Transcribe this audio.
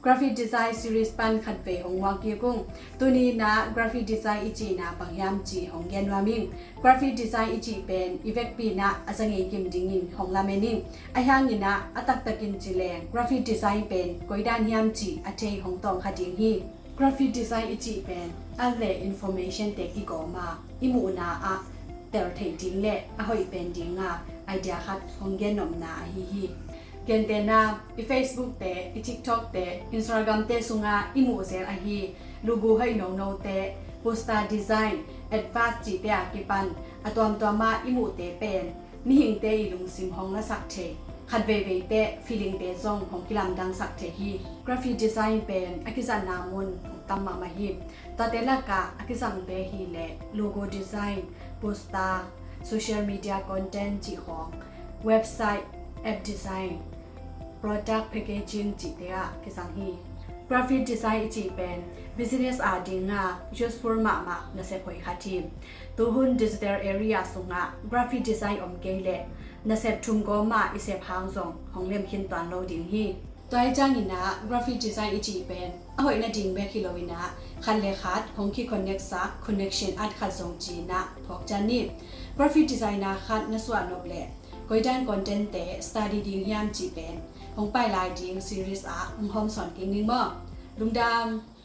graphic design series ปันขัดเวของวางเกียกุ้งตัวนี้นะ graphic design อีจีนะบางยามจีของเยนวามิง graphic design อีจีเป็น effect ปีนะอาศัยกิมดิงินของลาเมนิงไอห่างนี่นะอัตักตะกินจีแรง graphic design เป็นกอยด้านยามจีอัเทของตองขัดยิงฮี graphic design อีจีเป็นอันเล่ information เด็กที่ก่อมาอิมูนาอะแต่เทจิงเล่อะหอยเป็นดิงอ่ะไอเดียขัดของเยนนมนาฮีเกณฑ์เตนะอี Facebook เตอี TikTok เต Instagram เตสุงาอิมูเซลอะฮีลูโก้ให้โนโนเต Poster Design Advanced จีเตอะกิปันอะตัวมาอิมูเตเป็นมีหิงเตอีลุงซิมห้องละสักเทขัดเวเต feeling เตซองของกิลำดังสักเทฮี Graphic Design เป็นอากิสันนามุนตัมมาฮีตาเตละกะอากิสังเตฮีเลโลโก้ Design Poster Social Media Content จีของ Website App Design Product Packaging จีเตะกิสังฮี Graphic Design จีเป็น Business Arting อ่ะ Useful มานะเซพอยคัทีตัวหุ่น Digital Area สุงอ่ะ Graphic Design อมเกเลนะเซพทุมก็มาอิเซพหางส่งของเล่มคินตอนโลดิ้งฮีตัวไอ้จ้างนี่นะ Graphic Design จีเป็นเอาไว้นะดิ้งเบคิโลวินะคันเลขาดของที่ Connect ซัก Connection อัดคัดส่งจีนะพวกจานี่ Graphic Designer คัดนะส่วนนบเล่กอยด้านคอนเทนต์เตะ study ดิ้งยามจีเป็นของไปลายดิ้ง series อ่ะห้องสอนกิ้งนิ่งบ่ลุงดำ